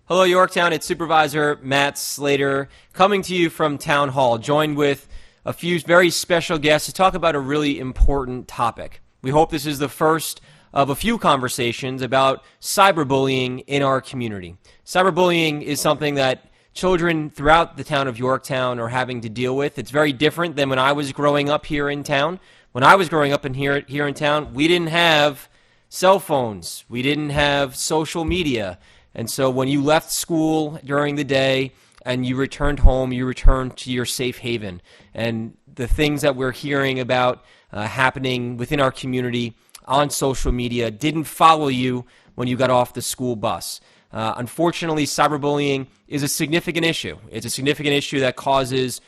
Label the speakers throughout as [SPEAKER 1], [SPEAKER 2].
[SPEAKER 1] Hello, Yorktown. It's Supervisor Matt Slater coming to you from Town Hall, joined with a few very special guests to talk about a really important topic. We hope this is the first of a few conversations about cyberbullying in our community. Cyberbullying is something that children throughout the town of Yorktown are having to deal with. It's very different than when I was growing up here in town. When I was growing up here in town, we didn't have cell phones. We didn't have social media. And so when you left school during the day and you returned home, you returned to your safe haven. And the things that we're hearing about happening within our community on social media didn't follow you when you got off the school bus. Unfortunately, cyberbullying is a significant issue. It's a significant issue that causes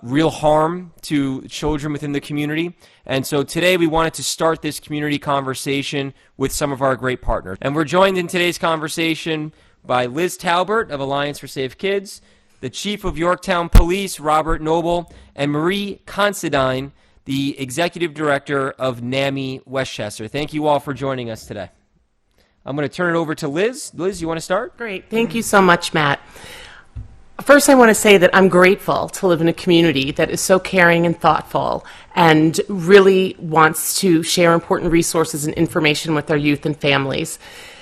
[SPEAKER 1] real harm to children within the community. And so today we wanted to start this community conversation with some of our great partners. And we're joined in today's conversation by Liz Talbert of Alliance for Safe Kids, the Chief of Yorktown Police, Robert Noble, and Marie Considine, the Executive Director of NAMI Westchester. Thank you all for joining us today. I'm going to turn it over to Liz. Liz, you want to start?
[SPEAKER 2] Great. Thank you so much, Matt. First, I want to say that I'm grateful to live in a community that is so caring and thoughtful and really wants to share important resources and information with our youth and families.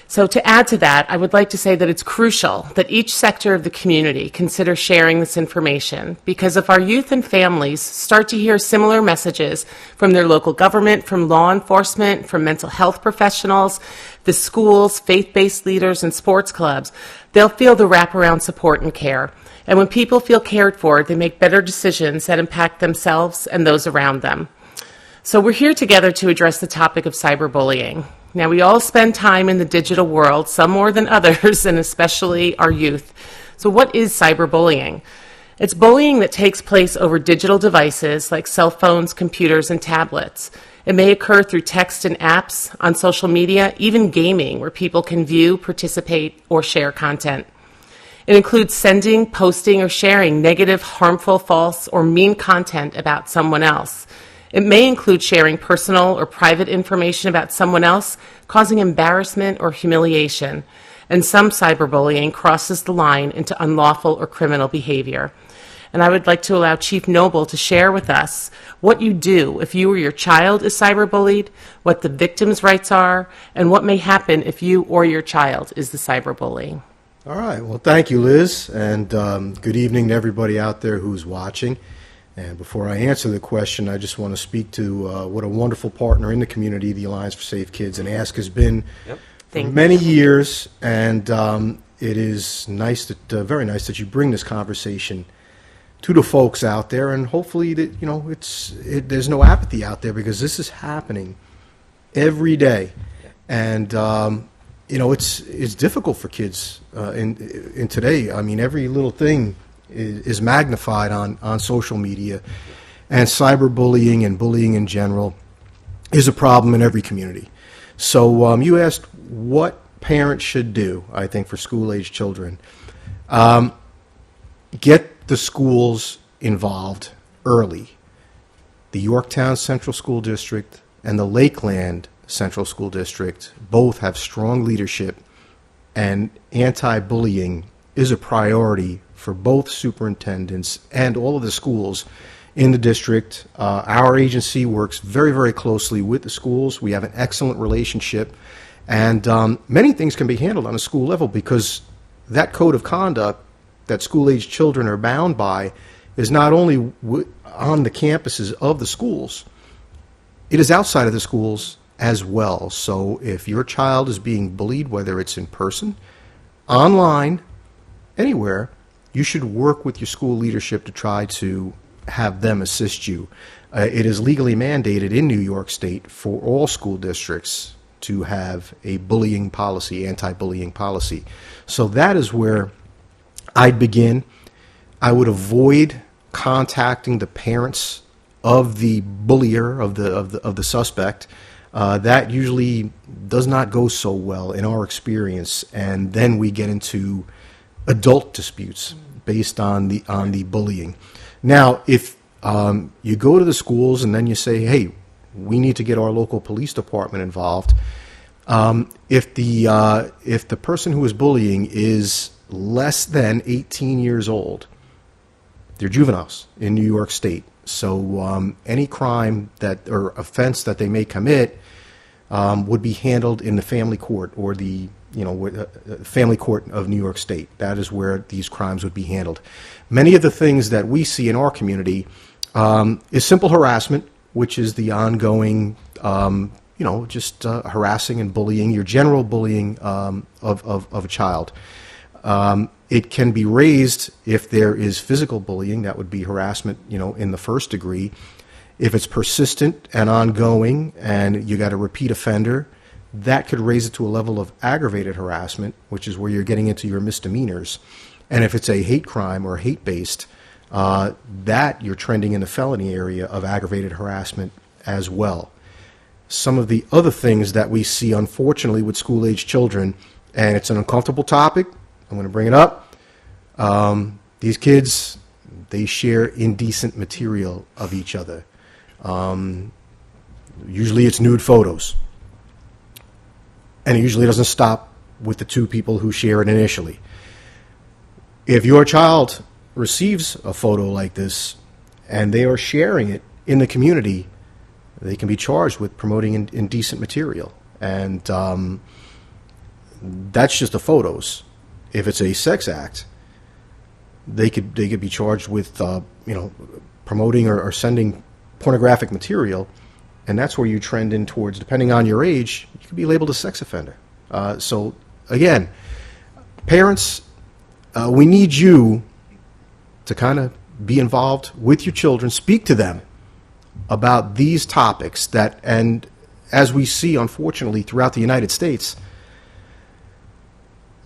[SPEAKER 2] So to add to that, I would like to say that it's crucial that each sector of the community consider sharing this information, because if our youth and families start to hear similar messages from their local government, from law enforcement, from mental health professionals, the schools, faith-based leaders, and sports clubs, they'll feel the wraparound support and care. And when people feel cared for, they make better decisions that impact themselves and those around them. So we're here together to address the topic of cyberbullying. Now, we all spend time in the digital world, some more than others, and especially our youth. So what is cyberbullying? It's bullying that takes place over digital devices like cell phones, computers, and tablets. It may occur through text and apps, on social media, even gaming, where people can view, participate, or share content. It includes sending, posting, or sharing negative, harmful, false, or mean content about someone else. It may include sharing personal or private information about someone else, causing embarrassment or humiliation. And some cyberbullying crosses the line into unlawful or criminal behavior. And I would like to allow Chief Noble to share with us what you do if you or your child is cyberbullied, what the victim's rights are, and what may happen if you or your child is the cyberbully.
[SPEAKER 3] All right. Well, thank you, Liz, and good evening to everybody out there who's watching. And before I answer the question, I just want to speak to what a wonderful partner in the community the Alliance for Safe Kids and ASK has been for many years. And it is nice that, very nice that you bring this conversation to the folks out there, and hopefully that there's no apathy out there, because this is happening every day, and it's difficult for kids in today. I mean, every little thing is magnified on social media, and cyberbullying and bullying in general is a problem in every community. So you asked what parents should do, I think, for school-age children. Get the schools involved early. The Yorktown Central School District and the Lakeland Central School District both have strong leadership, and anti-bullying is a priority for both superintendents and all of the schools in the district. Our agency works very, very closely with the schools. We have an excellent relationship, and many things can be handled on a school level, because that code of conduct that school-age children are bound by is not only on the campuses of the schools, it is outside of the schools as well. So if your child is being bullied, whether it's in person, online, anywhere, you should work with your school leadership to try to have them assist you. It is legally mandated in New York State for all school districts to have a bullying policy, anti-bullying policy. So that is where I'd begin. I would avoid contacting the parents of the bullier, of the suspect. That usually does not go so well in our experience, and then we get into adult disputes based on the bullying. Now, if you go to the schools and then you say, hey, we need to get our local police department involved, if the person who is bullying is less than 18 years old, they're juveniles in New York State. So any crime that or offense that they may commit would be handled in the family court or the family court of New York State. That is where these crimes would be handled. Many of the things that we see in our community is simple harassment, which is the ongoing, just harassing and bullying, your general bullying of a child. It can be raised if there is physical bullying. That would be harassment, in the first degree. If it's persistent and ongoing and you got a repeat offender, that could raise it to a level of aggravated harassment, which is where you're getting into your misdemeanors. And if it's a hate crime or hate-based, that you're trending in the felony area of aggravated harassment as well. Some of the other things that we see, unfortunately, with school-age children, and it's an uncomfortable topic, I'm going to bring it up. These kids, they share indecent material of each other. Usually it's nude photos. And it usually doesn't stop with the two people who share it initially. If your child receives a photo like this and they are sharing it in the community, they can be charged with promoting indecent material. And that's just the photos. If it's a sex act, they could be charged with promoting or sending pornographic material, and that's where you trend in towards, depending on your age, you could be labeled a sex offender. So again, parents, we need you to kind of be involved with your children, speak to them about these topics that, and as we see, unfortunately, throughout the United States,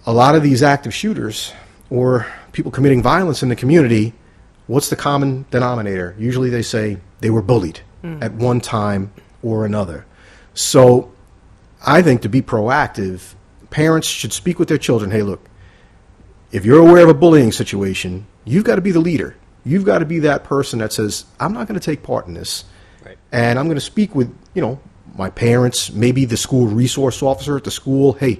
[SPEAKER 3] a lot of these active shooters or people committing violence in the community, what's the common denominator? Usually they say they were bullied at one time or another. So I think to be proactive, parents should speak with their children. Hey, look, if you're aware of a bullying situation, you've got to be the leader. You've got to be that person that says, I'm not going to take part in this. Right. And I'm going to speak with, my parents, maybe the school resource officer at the school. Hey,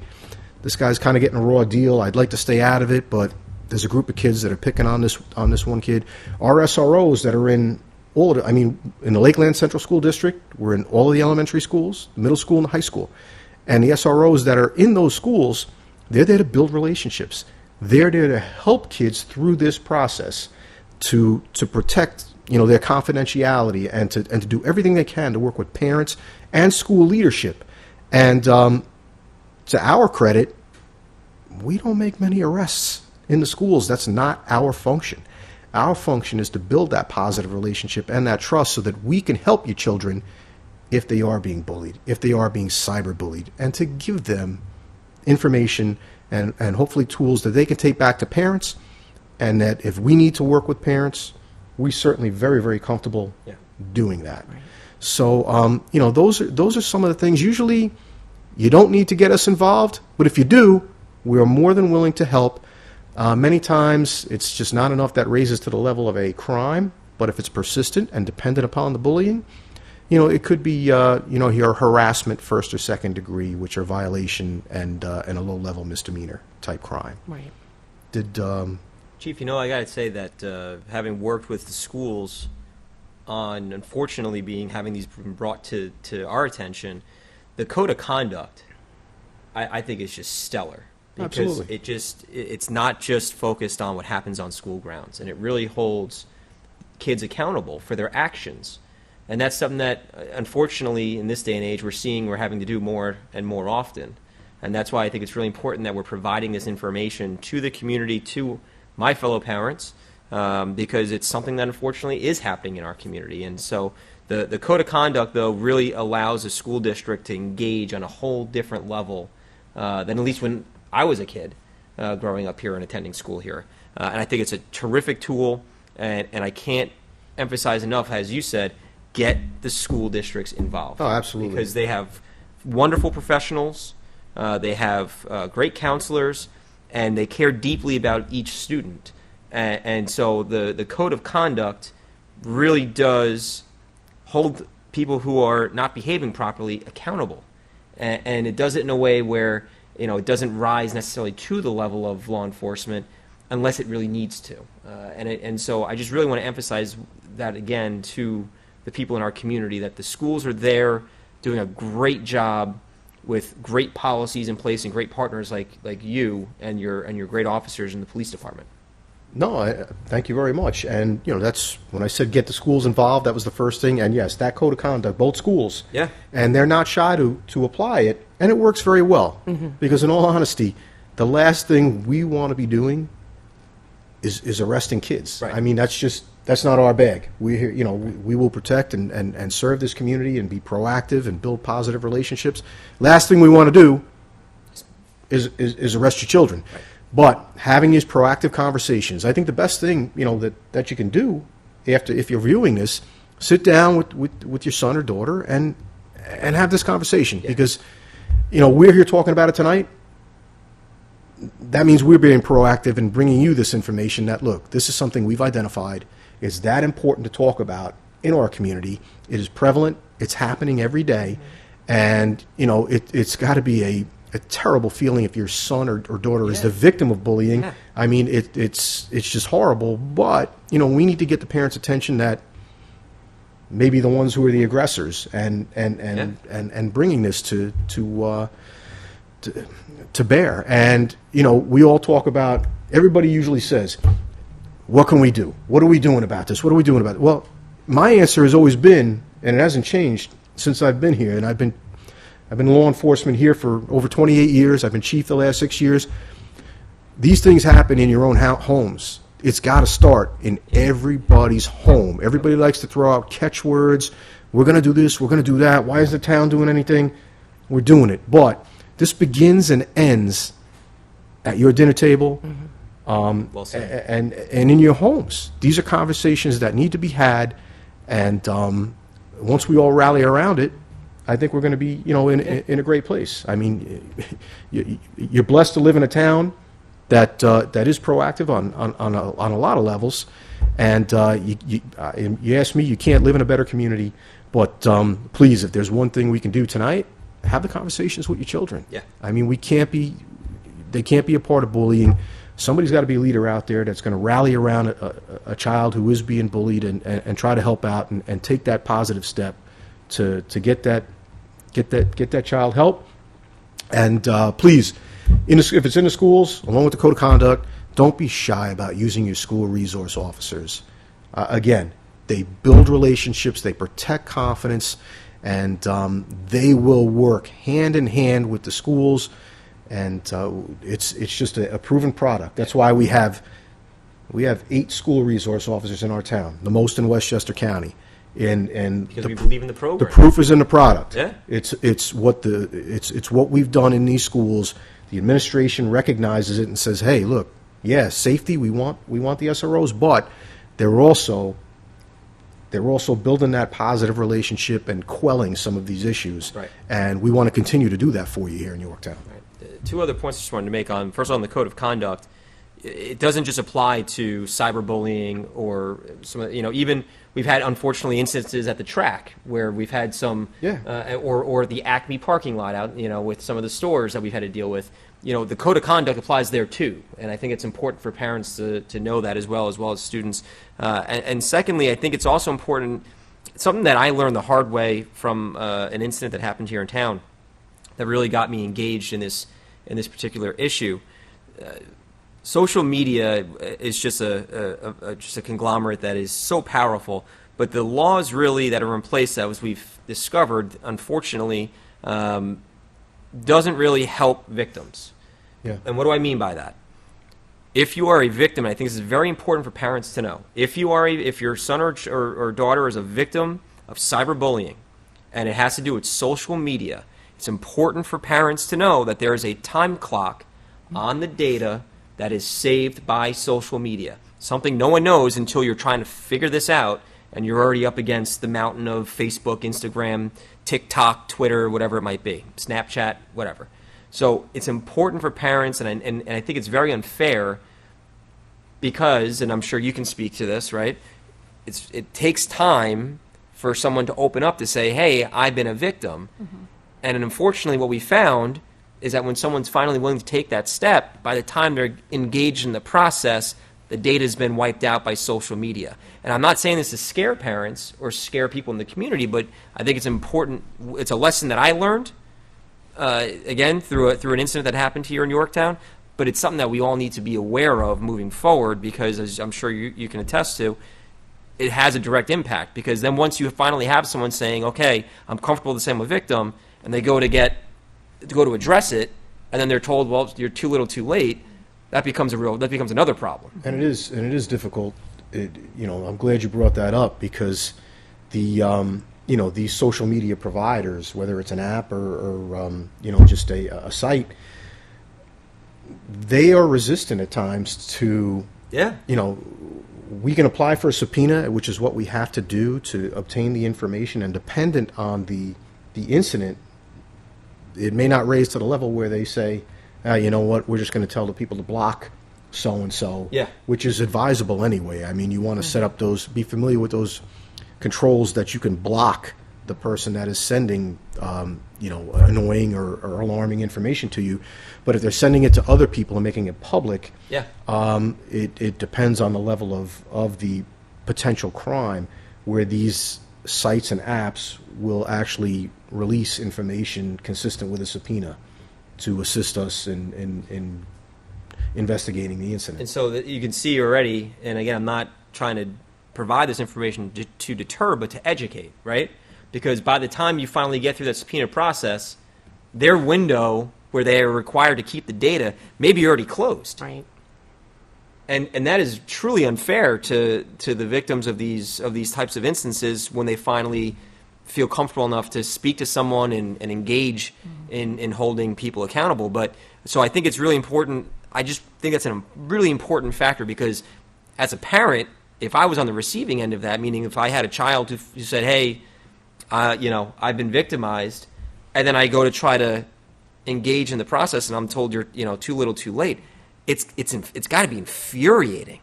[SPEAKER 3] this guy's kind of getting a raw deal. I'd like to stay out of it, but there's a group of kids that are picking on this one kid. Our SROs that are in in the Lakeland Central School District, we're in all of the elementary schools, middle school, and the high school. And the SROs that are in those schools, they're there to build relationships. They're there to help kids through this process to protect, their confidentiality and to do everything they can to work with parents and school leadership. And to our credit, we don't make many arrests in the schools. That's not our function. Our function is to build that positive relationship and that trust so that we can help your children if they are being bullied, if they are being cyberbullied, and to give them information and hopefully tools that they can take back to parents, and that if we need to work with parents, we're certainly very, very comfortable doing that. Right. So, those are some of the things. Usually, you don't need to get us involved, but if you do, we are more than willing to help. Many times, it's just not enough that raises to the level of a crime, but if it's persistent and dependent upon the bullying, it could be, your harassment first or second degree, which are violation and a low-level misdemeanor type crime. Right.
[SPEAKER 1] Chief, I got to say that having worked with the schools on, unfortunately, having these brought to our attention, the code of conduct, I think is just stellar. Because Absolutely. It's not just focused on what happens on school grounds, and it really holds kids accountable for their actions. And that's something that, unfortunately, in this day and age, we're having to do more and more often. And that's why I think it's really important that we're providing this information to the community, to my fellow parents, because it's something that, unfortunately, is happening in our community. And so the code of conduct, though, really allows a school district to engage on a whole different level than at least when I was a kid growing up here and attending school here. And I think it's a terrific tool, and I can't emphasize enough, as you said, get the school districts involved.
[SPEAKER 3] Oh, absolutely.
[SPEAKER 1] Because they have wonderful professionals, they have great counselors, and they care deeply about each student. And so the code of conduct really does hold people who are not behaving properly accountable. And it does it in a way where it doesn't rise necessarily to the level of law enforcement unless it really needs to. And so I just really want to emphasize that again to the people in our community, that the schools are there doing a great job with great policies in place and great partners like you and your great officers in the police department.
[SPEAKER 3] No, thank you very much. And, that's when I said get the schools involved, that was the first thing. And yes, that code of conduct, both schools.
[SPEAKER 1] Yeah.
[SPEAKER 3] And they're not shy to apply it. And it works very well. Because in all honesty, the last thing we want to be doing is arresting kids.
[SPEAKER 1] Right.
[SPEAKER 3] I mean, that's not our bag. We're here, we will protect and serve this community and be proactive and build positive relationships. Last thing we want to do is arrest your children.
[SPEAKER 1] Right.
[SPEAKER 3] But having these proactive conversations, I think the best thing, that you can do if you're viewing this, sit down with your son or daughter and have this conversation.
[SPEAKER 1] Yeah.
[SPEAKER 3] Because, we're here talking about it tonight. That means we're being proactive and bringing you this information that, look, this is something we've identified. It's that important to talk about in our community. It is prevalent. It's happening every day. And, it's got to be a terrible feeling if your son or daughter is the victim of bullying.
[SPEAKER 1] Yeah.
[SPEAKER 3] I mean, it's just horrible. But, we need to get the parents' attention that maybe the ones who are the aggressors and bringing this to bear. And, we all talk about, everybody usually says, what can we do? What are we doing about this? What are we doing about it? Well, my answer has always been, and it hasn't changed since I've been here, and I've been law enforcement here for over 28 years. I've been chief the last 6 years. These things happen in your own homes. It's got to start in everybody's home. Everybody likes to throw out catchwords. We're going to do this. We're going to do that. Why is the town doing anything? We're doing it. But this begins and ends at your dinner table,
[SPEAKER 1] Well said.
[SPEAKER 3] and in your homes. These are conversations that need to be had, and once we all rally around it, I think we're going to be, in a great place. I mean, you're blessed to live in a town that is proactive on a lot of levels, and you ask me, you can't live in a better community. But please, if there's one thing we can do tonight, have the conversations with your children.
[SPEAKER 1] Yeah.
[SPEAKER 3] I mean, they can't be a part of bullying. Somebody's got to be a leader out there that's going to rally around a child who is being bullied and try to help out and take that positive step to get that child help. And please, if it's in the schools, along with the code of conduct, don't be shy about using your school resource officers. Again, they build relationships, they protect confidence, and they will work hand in hand with the schools. And it's just a proven product. That's why we have 8 school resource officers in our town, the most in Westchester County. And
[SPEAKER 1] Because we believe in the program.
[SPEAKER 3] the proof is in the product.
[SPEAKER 1] Yeah.
[SPEAKER 3] It's what we've done in these schools. The administration recognizes it and says, "Hey, look, yeah, safety. We want the SROs, but they're also building that positive relationship and quelling some of these issues.
[SPEAKER 1] Right.
[SPEAKER 3] And we want to continue to do that for you here in Yorktown."
[SPEAKER 1] Right. 2 other points I just wanted to make on, first on the code of conduct. It doesn't just apply to cyberbullying or some, even we've had, unfortunately, instances at the track where we've had some, or the Acme parking lot out, with some of the stores that we've had to deal with. The code of conduct applies there too, and I think it's important for parents to know that as well as students. And secondly, I think it's also important, something that I learned the hard way from an incident that happened here in town that really got me engaged in this particular issue. Social media is just a conglomerate that is so powerful, but the laws really that are in place, as we've discovered, unfortunately, doesn't really help victims.
[SPEAKER 3] Yeah.
[SPEAKER 1] And what do I mean by that? If you are a victim, and I think this is very important for parents to know, if your son or daughter is a victim of cyberbullying, and it has to do with social media, it's important for parents to know that there is a time clock on the data that is saved by social media. Something no one knows until you're trying to figure this out, and you're already up against the mountain of Facebook, Instagram, TikTok, Twitter, whatever it might be, Snapchat, whatever. So it's important for parents, and I think it's very unfair because, and I'm sure you can speak to this, right? It takes time for someone to open up to say, hey, I've been a victim. Mm-hmm. And unfortunately what we found is that when someone's finally willing to take that step, by the time they're engaged in the process, the data has been wiped out by social media. And I'm not saying this to scare parents or scare people in the community, but I think it's important. It's a lesson that I learned, again, through an incident that happened here in Yorktown, but it's something that we all need to be aware of moving forward because, as I'm sure you can attest to, it has a direct impact. Because then once you finally have someone saying, okay, I'm comfortable with the same victim, and they go to address it, and then they're told, well, you're too little too late, that becomes another problem.
[SPEAKER 3] And it is difficult. I'm glad you brought that up because these social media providers, whether it's an app or just a site, they are resistant at times to, we can apply for a subpoena, which is what we have to do to obtain the information, and dependent on the incident, it may not raise to the level where they say, you know what, we're just going to tell the people to block so-and-so, which is advisable anyway. I mean, you want to set up be familiar with those controls that you can block the person that is sending, annoying or alarming information to you. But if they're sending it to other people and making it public, it depends on the level of the potential crime, where these sites and apps will actually release information consistent with a subpoena to assist us in investigating the incident.
[SPEAKER 1] And so that you can see already, and again, I'm not trying to provide this information to deter, but to educate, right? Because by the time you finally get through that subpoena process, their window where they are required to keep the data may be already closed.
[SPEAKER 2] Right.
[SPEAKER 1] And that is truly unfair to the victims of these types of instances when they finally feel comfortable enough to speak to someone and engage in holding people accountable. But so I think it's really important. I just think that's a really important factor because as a parent, if I was on the receiving end of that, meaning if I had a child who said, hey, I've been victimized, and then I go to try to engage in the process and I'm told you're too little too late, it's got to be infuriating,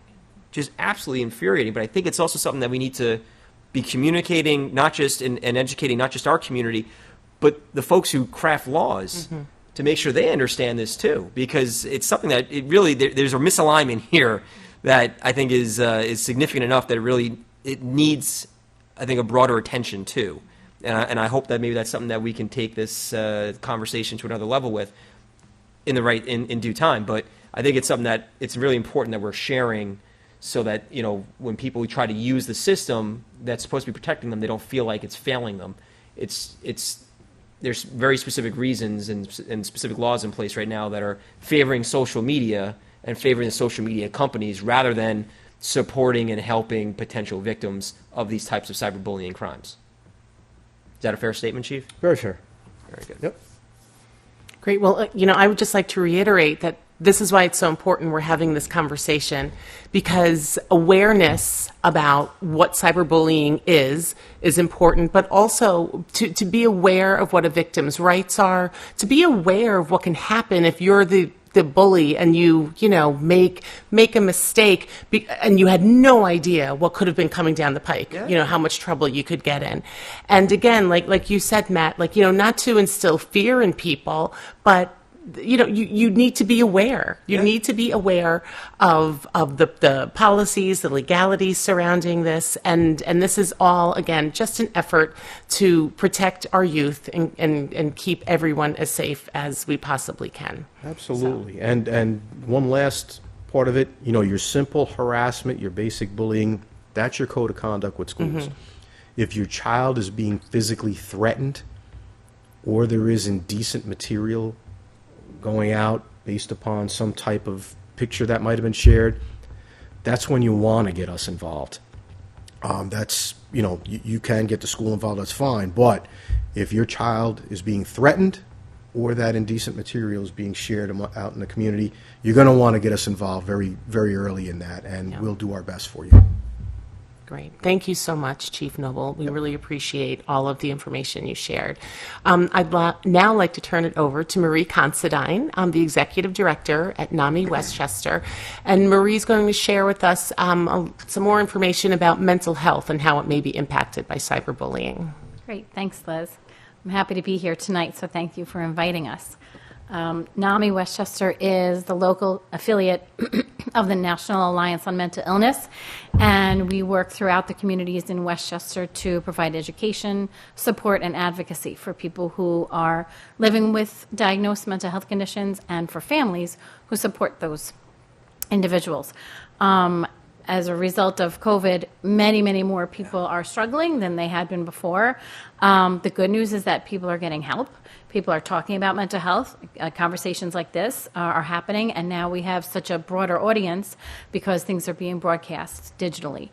[SPEAKER 1] just absolutely infuriating. But I think it's also something that we need to be communicating, not just and educating not just our community, but the folks who craft laws to make sure they understand this too, because it's something that there's a misalignment here that I think is significant enough that it needs, I think, a broader attention too. And I hope that maybe that's something that we can take this conversation to another level with in due time. But I think it's something that it's really important that we're sharing, so that when people try to use the system that's supposed to be protecting them, they don't feel like it's failing them. There's very specific reasons and specific laws in place right now that are favoring social media and favoring the social media companies rather than supporting and helping potential victims of these types of cyberbullying crimes. Is that a fair statement, Chief?
[SPEAKER 3] Very fair.
[SPEAKER 1] Very good.
[SPEAKER 3] Yep.
[SPEAKER 2] Great. Well, I would just like to reiterate that this is why it's so important we're having this conversation, because awareness about what cyberbullying is important, but also to be aware of what a victim's rights are, to be aware of what can happen if you're the bully and you make a mistake and you had no idea what could have been coming down the pike, how much trouble you could get in. And again, like you said, Matt, not to instill fear in people, but you need to be aware. You need to be aware of the policies, the legalities surrounding this, and this is all, again, just an effort to protect our youth and keep everyone as safe as we possibly can.
[SPEAKER 3] Absolutely. So. And one last part of it, your simple harassment, your basic bullying, that's your code of conduct with schools. If your child is being physically threatened or there is indecent material going out based upon some type of picture that might have been shared, that's when you want to get us involved. That's, you can get the school involved, that's fine. But if your child is being threatened or that indecent material is being shared out in the community, you're going to want to get us involved very, very early in that, and we'll do our best for you.
[SPEAKER 2] Great. Thank you so much, Chief Noble. We really appreciate all of the information you shared. I'd now like to turn it over to Marie Considine, the Executive Director at NAMI Westchester. And Marie's going to share with us some more information about mental health and how it may be impacted by cyberbullying.
[SPEAKER 4] Great. Thanks, Liz. I'm happy to be here tonight, so thank you for inviting us. NAMI Westchester is the local affiliate of the National Alliance on Mental Illness, and we work throughout the communities in Westchester to provide education, support, and advocacy for people who are living with diagnosed mental health conditions and for families who support those individuals. As a result of COVID, many, many more people are struggling than they had been before. The good news is that people are getting help. People are talking about mental health. Conversations like this are happening, and now we have such a broader audience because things are being broadcast digitally.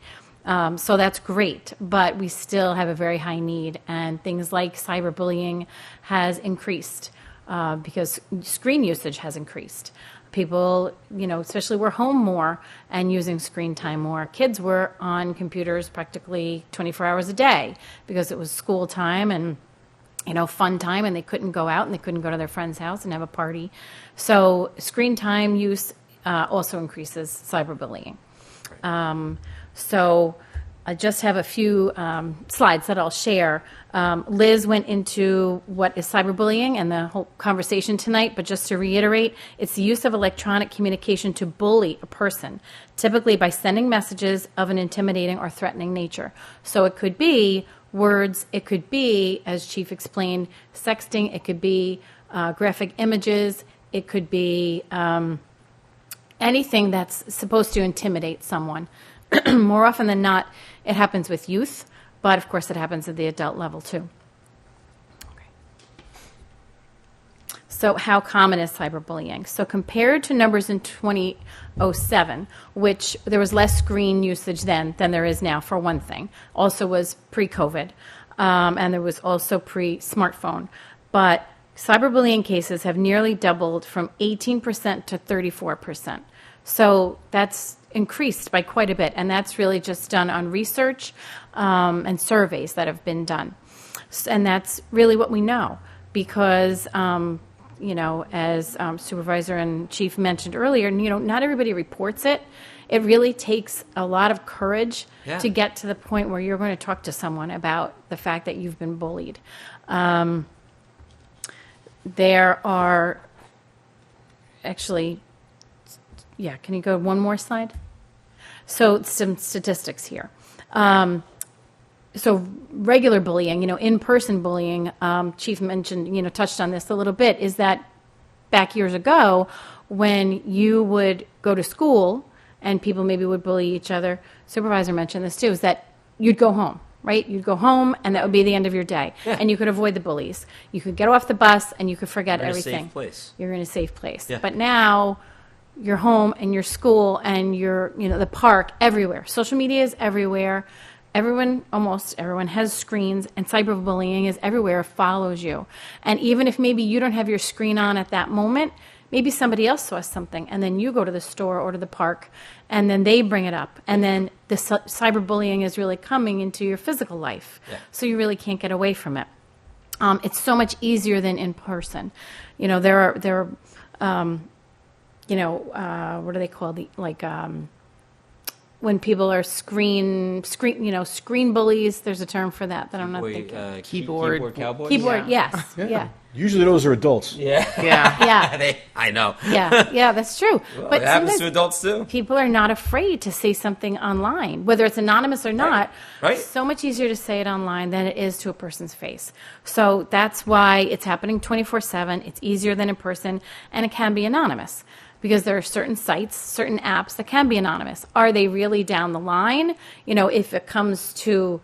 [SPEAKER 4] So that's great, but we still have a very high need, and things like cyberbullying has increased because screen usage has increased. People, especially were home more and using screen time more. Kids were on computers practically 24 hours a day because it was school time and, fun time, and they couldn't go out and they couldn't go to their friend's house and have a party. So screen time use also increases cyberbullying. So I just have a few slides that I'll share. Liz went into what is cyberbullying and the whole conversation tonight, but just to reiterate, it's the use of electronic communication to bully a person, typically by sending messages of an intimidating or threatening nature. So it could be words, it could be, as Chief explained, sexting, it could be graphic images, it could be anything that's supposed to intimidate someone. More often than not, it happens with youth, but of course it happens at the adult level too. Okay. So how common is cyberbullying? So compared to numbers in 2007, which there was less screen usage then than there is now, for one thing. Also was pre-COVID, and there was also pre-smartphone. But cyberbullying cases have nearly doubled from 18% to 34%. So that's increased by quite a bit, and that's really just done on research and surveys that have been done. And that's really what we know because, as Supervisor and Chief mentioned earlier, not everybody reports it. It really takes a lot of courage to get to the point where you're going to talk to someone about the fact that you've been bullied. There are actually... Yeah, can you go one more slide? So some statistics here. So regular bullying, in-person bullying, Chief mentioned, touched on this a little bit, is that back years ago when you would go to school and people maybe would bully each other, Supervisor mentioned this too, is that you'd go home, right? You'd go home and that would be the end of your day. Yeah. And you could avoid the bullies. You could get off the bus and you could forget everything.
[SPEAKER 1] You're in a safe place.
[SPEAKER 4] You're in a safe place.
[SPEAKER 1] Yeah.
[SPEAKER 4] But now... your home and your school and your, the park, everywhere. Social media is everywhere. Almost everyone has screens, and cyberbullying is everywhere, follows you. And even if maybe you don't have your screen on at that moment, maybe somebody else saw something, and then you go to the store or to the park, and then they bring it up. And then the cyberbullying is really coming into your physical life. Yeah. So you really can't get away from it. It's so much easier than in person. There are what are they called? When people are screen bullies. There's a term for that I'm not thinking.
[SPEAKER 1] Keyboard cowboys?
[SPEAKER 4] Keyboard, yes. Yeah.
[SPEAKER 3] Usually those are adults.
[SPEAKER 1] Yeah.
[SPEAKER 4] Yeah.
[SPEAKER 1] I know.
[SPEAKER 4] Yeah, that's true.
[SPEAKER 1] Well,
[SPEAKER 4] but
[SPEAKER 1] it happens to adults too.
[SPEAKER 4] People are not afraid to say something online, whether it's anonymous or not.
[SPEAKER 1] Right.
[SPEAKER 4] So much easier to say it online than it is to a person's face. So that's why it's happening 24/7. It's easier than in person, and it can be anonymous. Because there are certain sites, certain apps that can be anonymous. Are they really down the line? If it comes to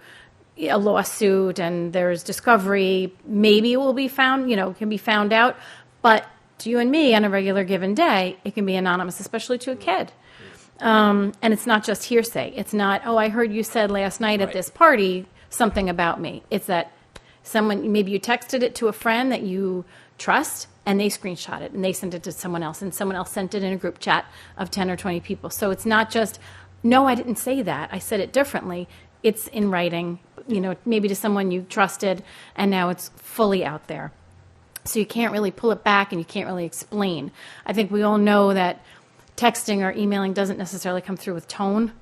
[SPEAKER 4] a lawsuit and there's discovery, maybe it will be found, can be found out. But to you and me on a regular given day, it can be anonymous, especially to a kid. And it's not just hearsay. It's not, I heard you said last night at this party something about me. It's that maybe you texted it to a friend that you trust, and they screenshot it, and they sent it to someone else, and someone else sent it in a group chat of 10 or 20 people. So it's not just, no, I didn't say that. I said it differently. It's in writing, maybe to someone you trusted, and now it's fully out there. So you can't really pull it back, and you can't really explain. I think we all know that texting or emailing doesn't necessarily come through with tone.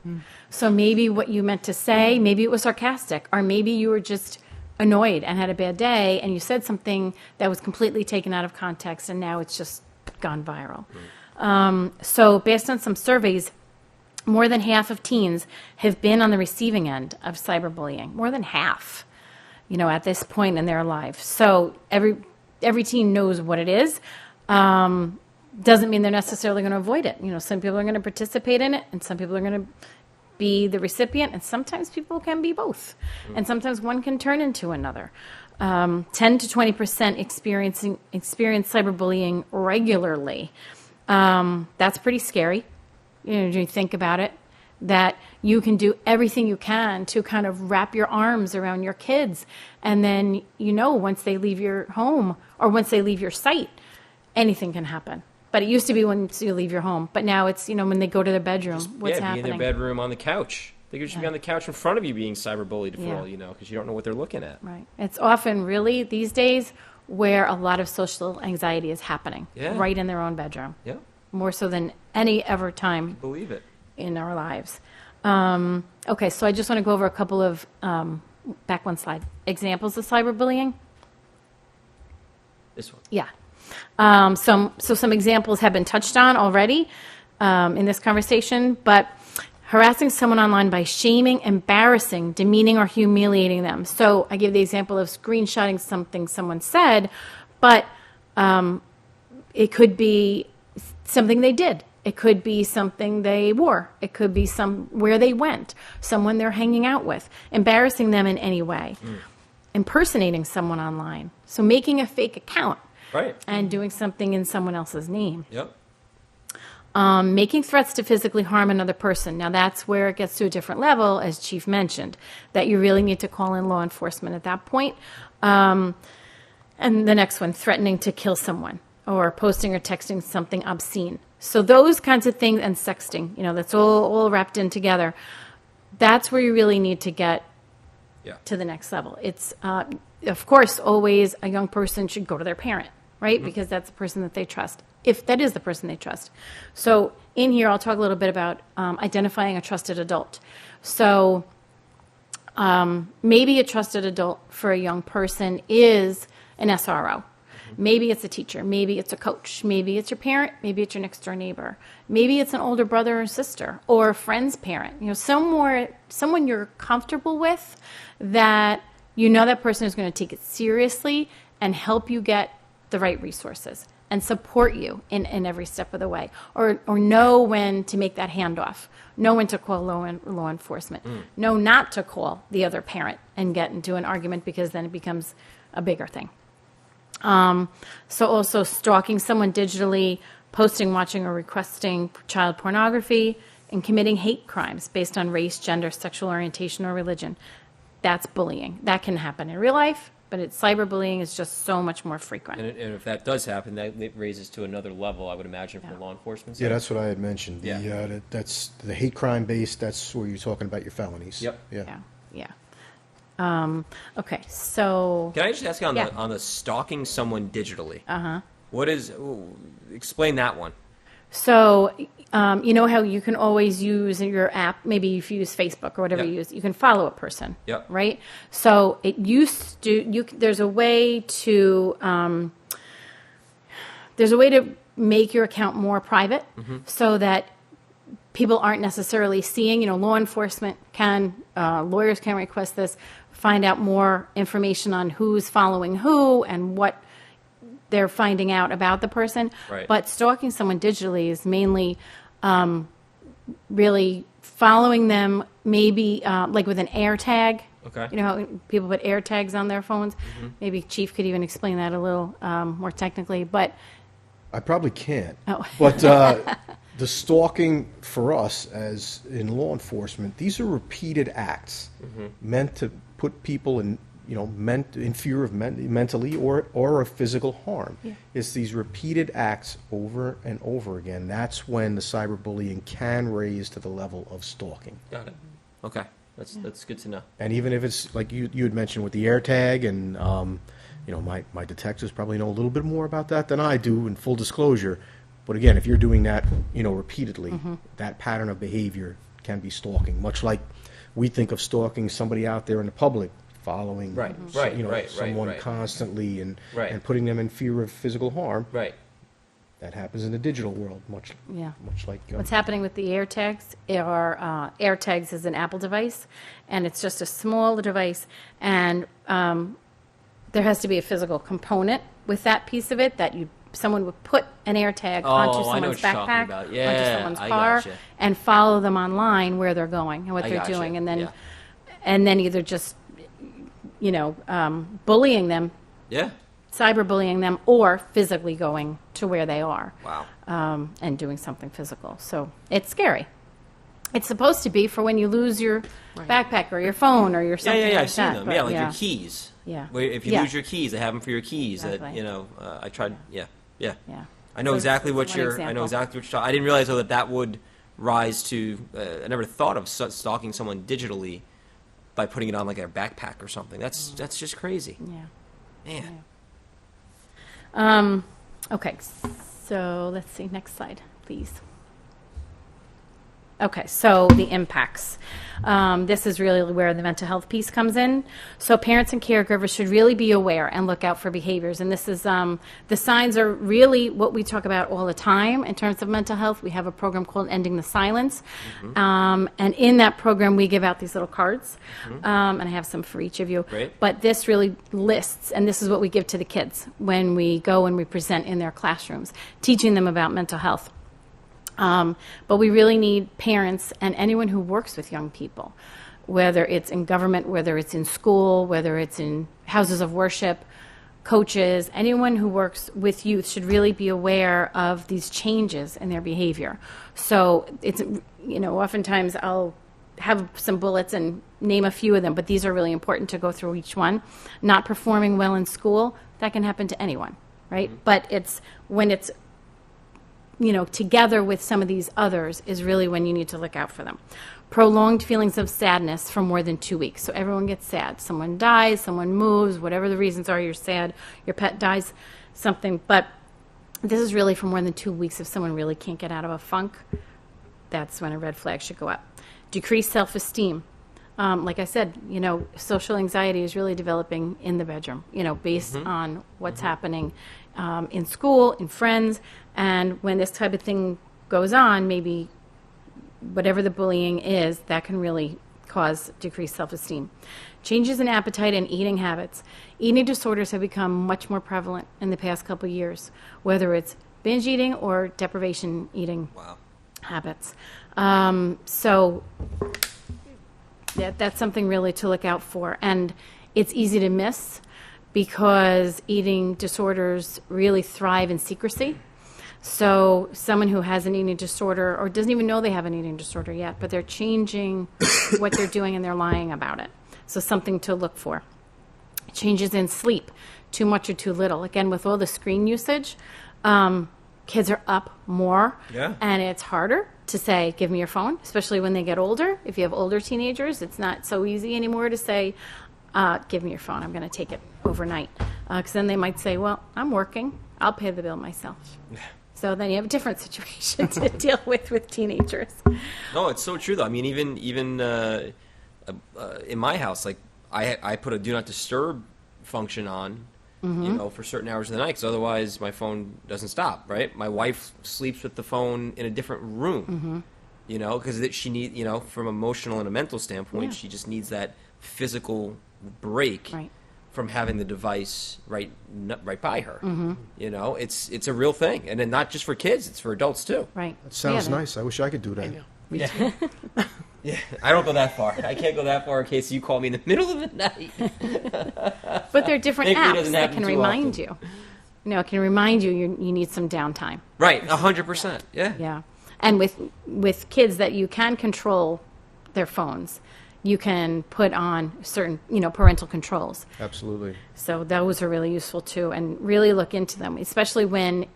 [SPEAKER 4] So maybe what you meant to say, maybe it was sarcastic, or maybe you were just annoyed and had a bad day, and you said something that was completely taken out of context, and now it's just gone viral. So based on some surveys, more than half of teens have been on the receiving end of cyberbullying. More than half, at this point in their life. So every teen knows what it is. Doesn't mean they're necessarily going to avoid it. Some people are going to participate in it, and some people are going to be the recipient, and sometimes people can be both. And sometimes one can turn into another. 10 to 20% experience cyberbullying regularly. That's pretty scary. You think about it, that you can do everything you can to kind of wrap your arms around your kids. And then, once they leave your home or once they leave your site, anything can happen. But it used to be once you leave your home. But now it's, when they go to their bedroom, what's happening?
[SPEAKER 1] Be in their bedroom on the couch. They could just be on the couch in front of you being cyberbullied for all you know, because you don't know what they're looking at.
[SPEAKER 4] Right. It's often really, these days, where a lot of social anxiety is happening.
[SPEAKER 1] Yeah.
[SPEAKER 4] Right in their own bedroom.
[SPEAKER 1] Yeah.
[SPEAKER 4] More so than any ever time.
[SPEAKER 1] Believe it.
[SPEAKER 4] In our lives. Okay, so I just want to go over a couple of, back one slide, examples of cyberbullying.
[SPEAKER 1] This one.
[SPEAKER 4] Yeah. Some examples have been touched on already in this conversation, but harassing someone online by shaming, embarrassing, demeaning, or humiliating them. So I give the example of screenshotting something someone said, but it could be something they did. It could be something they wore. It could be where they went, someone they're hanging out with, embarrassing them in any way, impersonating someone online. So making a fake account.
[SPEAKER 1] Right.
[SPEAKER 4] And doing something in someone else's name.
[SPEAKER 1] Yep.
[SPEAKER 4] Making threats to physically harm another person. Now, that's where it gets to a different level, as Chief mentioned, that you really need to call in law enforcement at that point. And the next one, threatening to kill someone or posting or texting something obscene. So those kinds of things, and sexting, that's all wrapped in together. That's where you really need to get to the next level. It's, of course, always a young person should go to their parent, right? Because that's the person that they trust, if that is the person they trust. So in here, I'll talk a little bit about identifying a trusted adult. So maybe a trusted adult for a young person is an SRO. Maybe it's a teacher. Maybe it's a coach. Maybe it's your parent. Maybe it's your next door neighbor. Maybe it's an older brother or sister or a friend's parent. Someone you're comfortable with, that that person is going to take it seriously and help you get the right resources and support you in every step of the way, or know when to make that handoff, know when to call law enforcement, know not to call the other parent and get into an argument, because then it becomes a bigger thing. So also stalking someone digitally, posting, watching, or requesting child pornography, and committing hate crimes based on race, gender, sexual orientation, or religion. That's bullying. That can happen in real life, but cyberbullying is just so much more frequent.
[SPEAKER 1] And if that does happen, that it raises to another level, I would imagine, from the law enforcement side.
[SPEAKER 3] Yeah, that's what I had mentioned. That's the hate crime based. That's where you're talking about your felonies.
[SPEAKER 1] Yep.
[SPEAKER 4] Yeah. Okay, so...
[SPEAKER 1] Can I just ask you on the stalking someone digitally? What is... explain that one.
[SPEAKER 4] So, you know how you can always use in your app, maybe if you use Facebook or whatever you use, you can follow a person, right? So it used to... there's a way to... make your account more private, so that people aren't necessarily seeing, law enforcement can, lawyers can request this, find out more information on who's following who and what they're finding out about the person.
[SPEAKER 1] Right.
[SPEAKER 4] But stalking someone digitally is mainly really following them, maybe like with an air tag.
[SPEAKER 1] Okay.
[SPEAKER 4] You know how people put air tags on their phones? Maybe Chief could even explain that a little more technically. But
[SPEAKER 3] I probably can't.
[SPEAKER 4] Oh.
[SPEAKER 3] But the stalking for us, as in law enforcement, these are repeated acts meant to put people in, in fear of mentally or of physical harm. Yeah. It's these repeated acts over and over again. That's when the cyberbullying can raise to the level of stalking.
[SPEAKER 1] Got it. Okay. That's good to know.
[SPEAKER 3] And even if it's like you had mentioned with the AirTag, and my detectives probably know a little bit more about that than I do, in full disclosure. But again, if you're doing that, repeatedly, that pattern of behavior can be stalking. Much like we think of stalking somebody out there in the public following
[SPEAKER 1] Right, right,
[SPEAKER 3] you know,
[SPEAKER 1] right,
[SPEAKER 3] someone
[SPEAKER 1] right.
[SPEAKER 3] constantly and
[SPEAKER 1] Right.
[SPEAKER 3] and putting them in fear of physical harm.
[SPEAKER 1] Right.
[SPEAKER 3] That happens in the digital world, much like
[SPEAKER 4] What's happening with the AirTags are AirTags is an Apple device, and it's just a small device, and there has to be a physical component with that piece of it that someone would put an AirTag onto
[SPEAKER 1] I know
[SPEAKER 4] someone's
[SPEAKER 1] what you're talking
[SPEAKER 4] backpack,
[SPEAKER 1] about.
[SPEAKER 4] onto
[SPEAKER 1] Yeah,
[SPEAKER 4] someone's
[SPEAKER 1] I
[SPEAKER 4] car,
[SPEAKER 1] gotcha.
[SPEAKER 4] and follow them online where they're going and what
[SPEAKER 1] I
[SPEAKER 4] they're
[SPEAKER 1] gotcha.
[SPEAKER 4] doing, and then
[SPEAKER 1] Yeah.
[SPEAKER 4] either just bullying them,
[SPEAKER 1] Yeah.
[SPEAKER 4] cyberbullying them, or physically going to where they are.
[SPEAKER 1] Wow.
[SPEAKER 4] And doing something physical. So it's scary. It's supposed to be for when you lose your backpack or your phone or your something
[SPEAKER 1] Yeah.
[SPEAKER 4] like
[SPEAKER 1] I've seen
[SPEAKER 4] that.
[SPEAKER 1] them.
[SPEAKER 4] but
[SPEAKER 1] Yeah, like your keys.
[SPEAKER 4] Yeah.
[SPEAKER 1] Where if you
[SPEAKER 4] Yeah.
[SPEAKER 1] lose your keys, they have them for your keys.
[SPEAKER 4] Exactly.
[SPEAKER 1] That I tried. Yeah.
[SPEAKER 4] Yeah.
[SPEAKER 1] I know
[SPEAKER 4] So
[SPEAKER 1] exactly
[SPEAKER 4] it's
[SPEAKER 1] what
[SPEAKER 4] one
[SPEAKER 1] you're. I
[SPEAKER 4] example.
[SPEAKER 1] know exactly what you're talking. I didn't realize though that would rise to. I never thought of stalking someone digitally by putting it on like a backpack or something. That's just crazy.
[SPEAKER 4] Yeah.
[SPEAKER 1] Man.
[SPEAKER 4] Okay, so let's see. Next slide, please. Okay, so the impacts. This is really where the mental health piece comes in. So parents and caregivers should really be aware and look out for behaviors. And this is, the signs are really what we talk about all the time in terms of mental health. We have a program called Ending the Silence. And in that program, we give out these little cards. And I have some for each of you.
[SPEAKER 1] Great.
[SPEAKER 4] But this really lists, and this is what we give to the kids when we go and we present in their classrooms, teaching them about mental health. But we really need parents and anyone who works with young people, whether it's in government, whether it's in school, whether it's in houses of worship, coaches, anyone who works with youth should really be aware of these changes in their behavior. So it's, oftentimes I'll have some bullets and name a few of them, but these are really important to go through each one. Not performing well in school, that can happen to anyone, right? But it's when it's together with some of these others is really when you need to look out for them. Prolonged feelings of sadness for more than 2 weeks. So everyone gets sad. Someone dies, someone moves, whatever the reasons are, you're sad, your pet dies, something. But this is really for more than 2 weeks. If someone really can't get out of a funk, that's when a red flag should go up. Decreased self-esteem. Like I said, social anxiety is really developing in the bedroom, based on what's happening in school, in friends. And when this type of thing goes on, maybe whatever the bullying is, that can really cause decreased self-esteem. Changes in appetite and eating habits. Eating disorders have become much more prevalent in the past couple of years, whether it's binge eating or deprivation eating habits. So that's something really to look out for. And it's easy to miss because eating disorders really thrive in secrecy. So someone who has an eating disorder or doesn't even know they have an eating disorder yet, but they're changing what they're doing and they're lying about it. So something to look for. Changes in sleep, too much or too little. Again, with all the screen usage, kids are up more.
[SPEAKER 1] Yeah.
[SPEAKER 4] And it's harder to say, give me your phone, especially when they get older. If you have older teenagers, it's not so easy anymore to say, give me your phone, I'm going to take it overnight. Because then they might say, well, I'm working, I'll pay the bill myself. So then you have a different situation to deal with teenagers.
[SPEAKER 1] No, it's so true though. I mean, even in my house, like I put a do not disturb function on, for certain hours of the night, because otherwise my phone doesn't stop. Right? My wife sleeps with the phone in a different room. Because she needs, from emotional and a mental standpoint, she just needs that physical break.
[SPEAKER 4] Right.
[SPEAKER 1] From having the device right by her. It's a real thing, and then not just for kids, it's for adults too.
[SPEAKER 4] Right.
[SPEAKER 3] That sounds
[SPEAKER 4] Yeah,
[SPEAKER 3] nice. I wish I could do that.
[SPEAKER 1] Yeah. Yeah, I don't go that far. I can't go that far in case you call me in the middle of the night.
[SPEAKER 4] But there are different
[SPEAKER 1] Thankfully, it
[SPEAKER 4] apps
[SPEAKER 1] doesn't
[SPEAKER 4] that
[SPEAKER 1] happen
[SPEAKER 4] can
[SPEAKER 1] too
[SPEAKER 4] remind
[SPEAKER 1] often.
[SPEAKER 4] you. It can remind you you need some downtime.
[SPEAKER 1] Right, 100%. Yeah.
[SPEAKER 4] Yeah. And with kids that you can control their phones, you can put on certain, parental controls.
[SPEAKER 3] Absolutely.
[SPEAKER 4] So those are really useful too, and really look into them, especially when,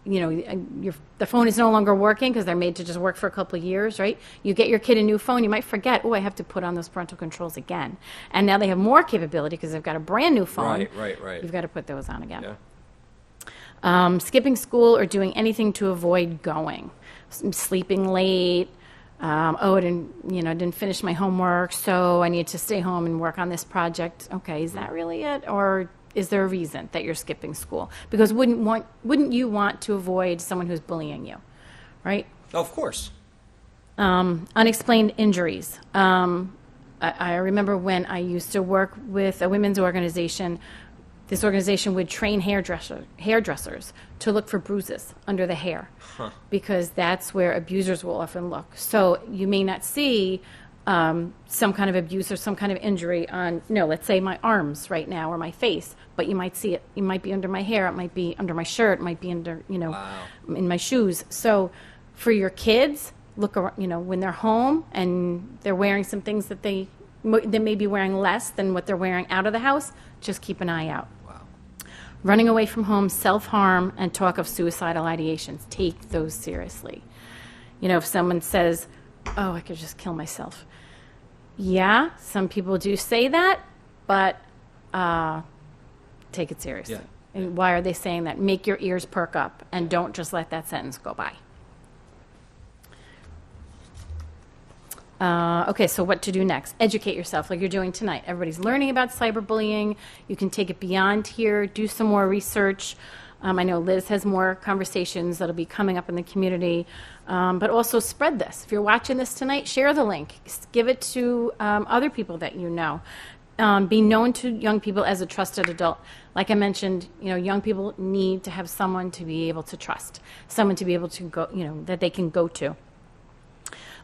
[SPEAKER 4] the phone is no longer working because they're made to just work for a couple of years, right? You get your kid a new phone, you might forget, I have to put on those parental controls again. And now they have more capability because they've got a brand new phone.
[SPEAKER 1] Right.
[SPEAKER 4] You've got to put those on again.
[SPEAKER 1] Yeah.
[SPEAKER 4] Skipping school or doing anything to avoid going. Sleeping late, I didn't finish my homework, so I need to stay home and work on this project. Okay, is that really it? Or is there a reason that you're skipping school? Because wouldn't you want to avoid someone who's bullying you, right?
[SPEAKER 1] Of course.
[SPEAKER 4] Unexplained injuries. I remember when I used to work with a women's organization. This organization would train hairdressers to look for bruises under the hair, because that's where abusers will often look. So you may not see some kind of abuse or some kind of injury on, let's say my arms right now or my face, but you might see it. It might be under my hair. It might be under my shirt. It might be under, in my shoes. So for your kids, look around, when they're home and they're wearing some things that they may be wearing less than what they're wearing out of the house, just keep an eye out.
[SPEAKER 1] Wow.
[SPEAKER 4] Running away from home, self-harm, and talk of suicidal ideations. Take those seriously. If someone says, oh, I could just kill myself. Yeah, some people do say that, but take it seriously.
[SPEAKER 1] Yeah.
[SPEAKER 4] And why are they saying that? Make your ears perk up, and don't just let that sentence go by. Okay, so what to do next? Educate yourself like you're doing tonight. Everybody's learning about cyberbullying. You can take it beyond here, do some more research. I know Liz has more conversations that'll be coming up in the community, but also spread this. If you're watching this tonight, share the link. Give it to other people that you know. Be known to young people as a trusted adult. Like I mentioned, young people need to have someone to be able to trust, someone to be able to go, that they can go to.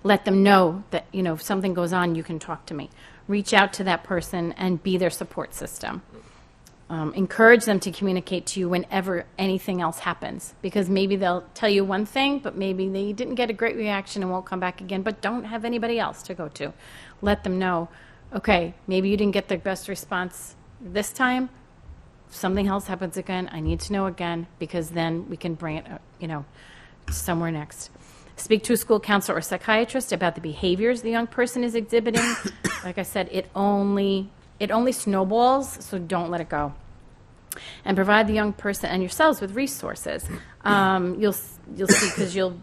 [SPEAKER 4] Let them know that, if something goes on, you can talk to me. Reach out to that person and be their support system. Encourage them to communicate to you whenever anything else happens, because maybe they'll tell you one thing, but maybe they didn't get a great reaction and won't come back again, but don't have anybody else to go to. Let them know, okay, maybe you didn't get the best response this time. If something else happens again, I need to know again, because then we can bring it, somewhere next. Speak to a school counselor or psychiatrist about the behaviors the young person is exhibiting. Like I said, it only snowballs, so don't let it go. And provide the young person and yourselves with resources. You'll see, because you'll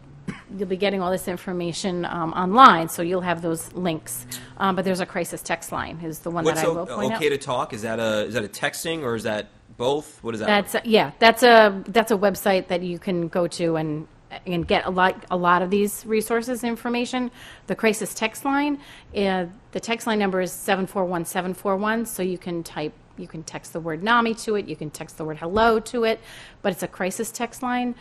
[SPEAKER 4] be getting all this information online, so you'll have those links. But there's a crisis text line, is the one that I will point out.
[SPEAKER 1] Okay to talk? Is that a texting, or is that both? What is that?
[SPEAKER 4] That's a website that you can go to and get a lot of these resources information. The crisis text line, the text line number is 741-741, so you can text the word NAMI to it, you can text the word hello to it, but it's a crisis text line.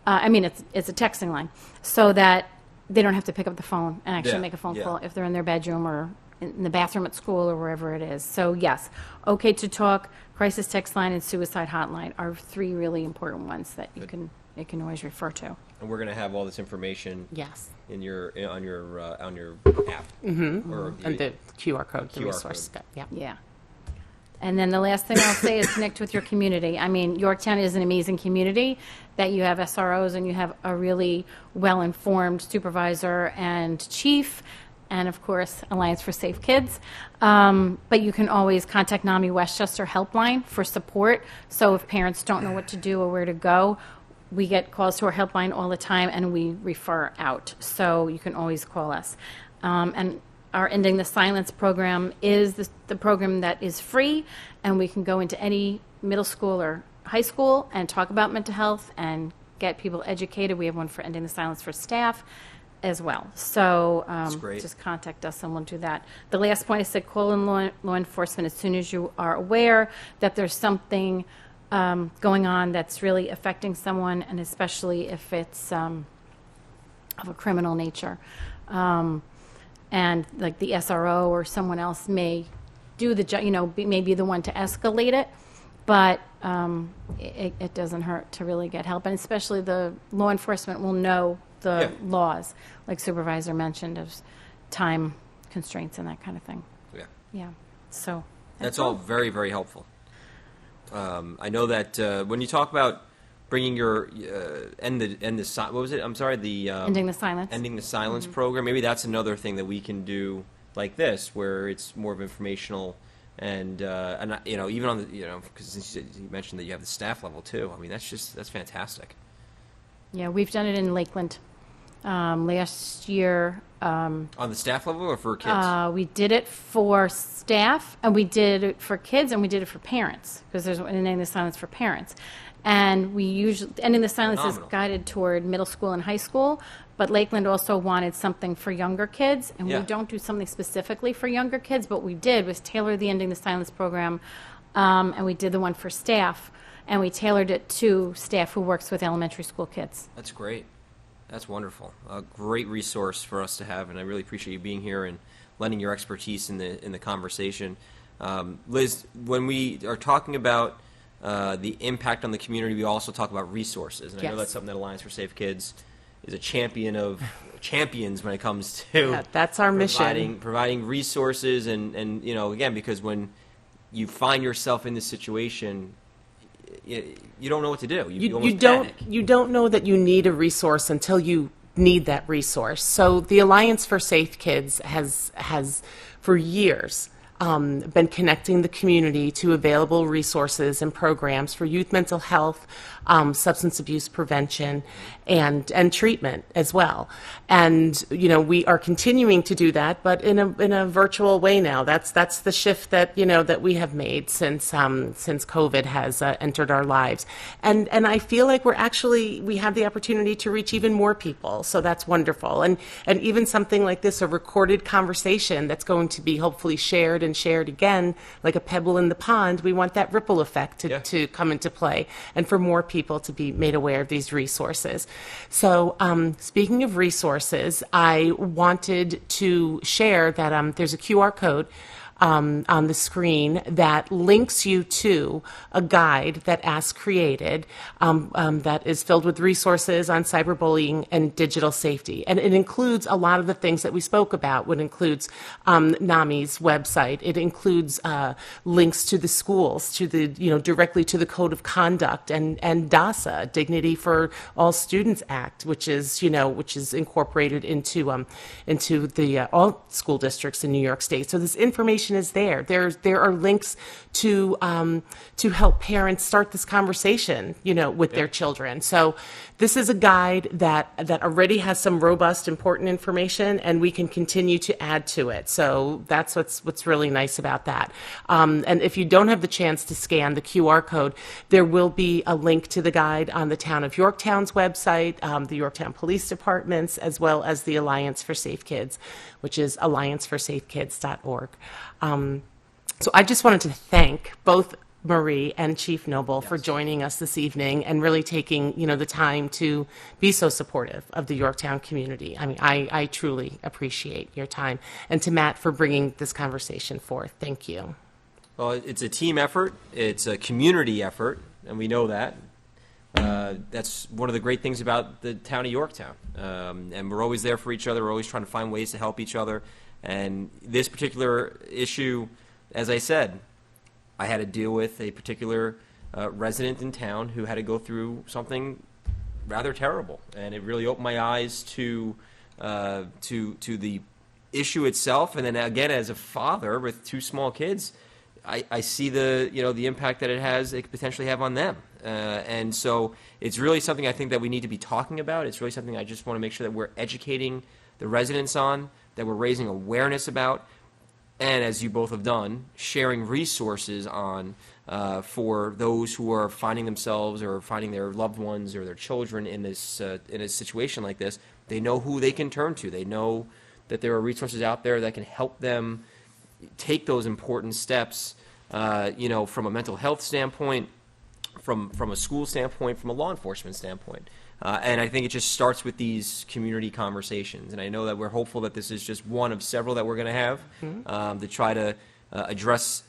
[SPEAKER 4] It's a texting line, so that they don't have to pick up the phone and actually make a phone call if they're in their bedroom or in the bathroom at school or wherever it is. So yes, okay to talk, crisis text line, and suicide hotline are three really important ones that you can always refer to.
[SPEAKER 1] And we're going to have all this information.
[SPEAKER 4] Yes.
[SPEAKER 1] On your app.
[SPEAKER 2] Mm-hmm.
[SPEAKER 1] Or
[SPEAKER 2] And the QR code, the
[SPEAKER 1] QR
[SPEAKER 2] resource.
[SPEAKER 1] code.
[SPEAKER 4] Yeah. And then the last thing I'll say is connect with your community. I mean, Yorktown is an amazing community that you have SROs and you have a really well-informed supervisor and chief, and of course, Alliance for Safe Kids. But you can always contact NAMI Westchester helpline for support. So if parents don't know what to do or where to go, we get calls to our helpline all the time, and we refer out. So you can always call us. And our Ending the Silence program is the program that is free, and we can go into any middle school or high school and talk about mental health and get people educated. We have one for Ending the Silence for staff as well. So just contact us and we'll do that. The last point I said, call in law enforcement as soon as you are aware that there's something going on that's really affecting someone, and especially if it's of a criminal nature. And like the SRO or someone else may do the job, may be the one to escalate it, but it doesn't hurt to really get help. And especially the law enforcement will know the laws, like Supervisor mentioned, of time constraints and that kind of thing. Yeah. So
[SPEAKER 1] that's all very, very helpful. I know that when you talk about bringing your what was it? I'm sorry, the
[SPEAKER 4] Ending the Silence.
[SPEAKER 1] Ending the Silence program. Maybe that's another thing that we can do like this, where it's more of informational and even on the because you mentioned that you have the staff level too. I mean, that's fantastic.
[SPEAKER 4] Yeah, we've done it in Lakeland. Last year,
[SPEAKER 1] On the staff level or for kids?
[SPEAKER 4] we did it for staff, and we did it for kids, and we did it for parents, because there's an Ending the Silence for parents. And we usually, Ending the Silence is
[SPEAKER 1] Phenomenal.
[SPEAKER 4] guided toward middle school and high school, but Lakeland also wanted something for younger kids, and
[SPEAKER 1] Yeah.
[SPEAKER 4] we don't do something specifically for younger kids, but what we did was tailor the Ending the Silence program, and we did the one for staff, and we tailored it to staff who works with elementary school kids.
[SPEAKER 1] That's great. That's wonderful. A great resource for us to have, and I really appreciate you being here and lending your expertise in the conversation. Liz, when we are talking about the impact on the community, we also talk about resources, and I know
[SPEAKER 4] Yes.
[SPEAKER 1] that's something that Alliance for Safe Kids is a champion of champions when it comes to
[SPEAKER 2] That's our mission.
[SPEAKER 1] providing resources, and again, because when you find yourself in this situation, you don't know what to do. You almost panic.
[SPEAKER 2] You don't know that you need a resource until you need that resource. So the Alliance for Safe Kids has for years been connecting the community to available resources and programs for youth mental health, substance abuse prevention, and treatment as well. And we are continuing to do that, but in a virtual way now. That's the shift that that we have made since COVID has entered our lives. And I feel like we have the opportunity to reach even more people. So that's wonderful. And even something like this, a recorded conversation that's going to be hopefully shared and shared again, like a pebble in the pond. We want that ripple effect to come into play, and for more people to be made aware of these resources. So speaking of resources, I wanted to share that there's a QR code on the screen that links you to a guide that Ask created that is filled with resources on cyberbullying and digital safety. And it includes a lot of the things that we spoke about. It includes NAMI's website. It includes links to the schools, to the directly to the Code of Conduct and DASA, Dignity for All Students Act, which is incorporated into the all school districts in New York State. So this information is there. There are links to help parents start this conversation, with their children. So this is a guide that already has some robust, important information, and we can continue to add to it. So that's what's really nice about that. And if you don't have the chance to scan the QR code, there will be a link to the guide on the town of Yorktown's website, the Yorktown Police Departments, as well as the Alliance for Safe Kids, which is allianceforsafekids.org. So I just wanted to thank both Marie and Chief Noble for joining us this evening and really taking, the time to be so supportive of the Yorktown community. I mean, I truly appreciate your time. And to Matt for bringing this conversation forth. Thank you.
[SPEAKER 1] Well, it's a team effort. It's a community effort, and we know that. That's one of the great things about the town of Yorktown. And we're always there for each other. We're always trying to find ways to help each other. And this particular issue, as I said, I had to deal with a particular resident in town who had to go through something rather terrible, and it really opened my eyes to the issue itself. And then again, as a father with two small kids, I see the impact that it could potentially have on them, and so it's really something I think that we need to be talking about. It's really something I just want to make sure that we're educating the residents on, that we're raising awareness about. And as you both have done, sharing resources on for those who are finding themselves or finding their loved ones or their children in a situation like this. They know who they can turn to. They know that there are resources out there that can help them take those important steps. From a mental health standpoint, from a school standpoint, from a law enforcement standpoint. And I think it just starts with these community conversations. And I know that we're hopeful that this is just one of several that we're going to have to try to address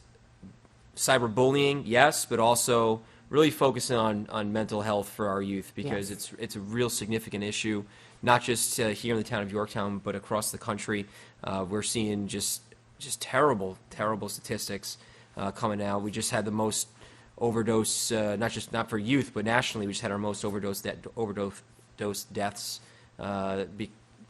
[SPEAKER 1] cyberbullying, yes, but also really focusing on mental health for our youth, because it's a real significant issue, not just here in the town of Yorktown, but across the country. We're seeing just terrible statistics coming out. We just had the most overdose, not for youth, but nationally, we just had our most overdose deaths. A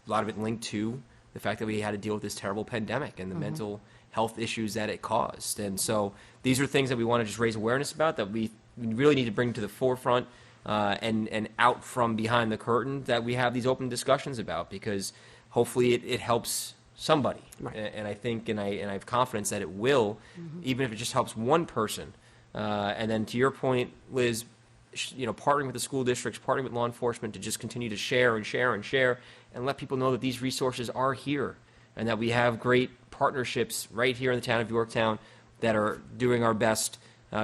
[SPEAKER 1] lot of it linked to the fact that we had to deal with this terrible pandemic and the mental health issues that it caused. And so these are things that we want to just raise awareness about, that we really need to bring to the forefront and out from behind the curtain that we have these open discussions about, because hopefully it helps somebody.
[SPEAKER 2] Right.
[SPEAKER 1] And I think, and I have confidence that it will, even if it just helps one person. And then to your point, Liz, partnering with the school districts, partnering with law enforcement to just continue to share and share and share and let people know that these resources are here and that we have great partnerships right here in the town of Yorktown that are doing our best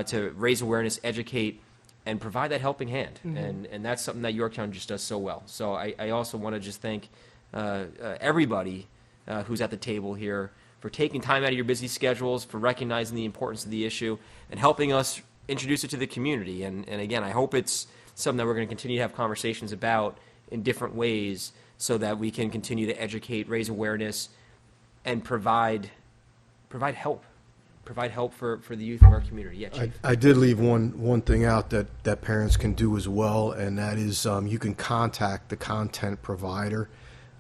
[SPEAKER 1] to raise awareness, educate, and provide that helping hand. And that's something that Yorktown just does so well. So I also want to just thank everybody who's at the table here for taking time out of your busy schedules, for recognizing the importance of the issue, and helping us introduce it to the community. And again, I hope it's something that we're going to continue to have conversations about in different ways so that we can continue to educate, raise awareness, and provide help. Provide help for the youth of our community. Yeah, Chief.
[SPEAKER 3] I did leave one thing out that parents can do as well, and that is you can contact the content provider.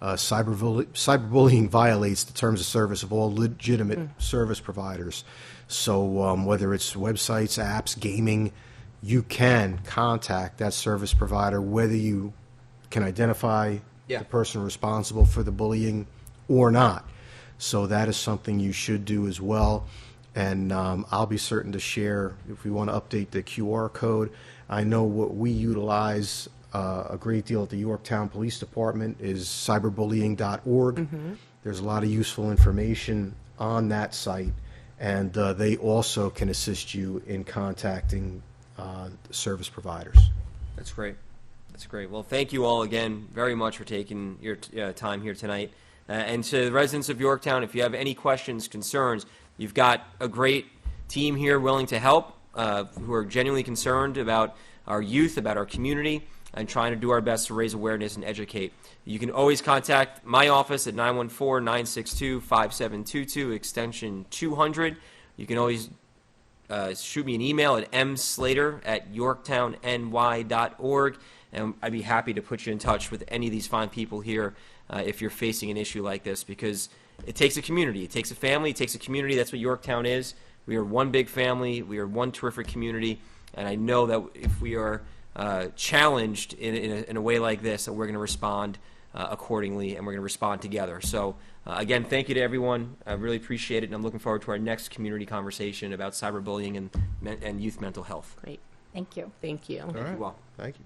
[SPEAKER 3] Cyberbullying violates the terms of service of all legitimate service providers. So whether it's websites, apps, gaming, you can contact that service provider, whether you can identify the person responsible for the bullying or not. So that is something you should do as well. And I'll be certain to share if we want to update the QR code. I know what we utilize a great deal at the Yorktown Police Department is cyberbullying.org. There's a lot of useful information on that site, and they also can assist you in contacting service providers.
[SPEAKER 1] That's great. That's great. Well, thank you all again very much for taking your time here tonight. And to the residents of Yorktown, if you have any questions, concerns, you've got a great team here willing to help, who are genuinely concerned about our youth, about our community, and trying to do our best to raise awareness and educate. You can always contact my office at 914-962-5722, extension 200. You can always shoot me an email at mslater@yorktownny.org, and I'd be happy to put you in touch with any of these fine people here if you're facing an issue like this, because it takes a community, it takes a family, it takes a community. That's what Yorktown is. We are one big family. We are one terrific community, and I know that if we are challenged in a way like this, that we're going to respond accordingly, and we're going to respond together. So again, thank you to everyone. I really appreciate it, and I'm looking forward to our next community conversation about cyberbullying and youth mental health.
[SPEAKER 2] Great.
[SPEAKER 4] Thank you.
[SPEAKER 2] Thank you.
[SPEAKER 3] All right.
[SPEAKER 1] Thank you all.
[SPEAKER 3] Thank you.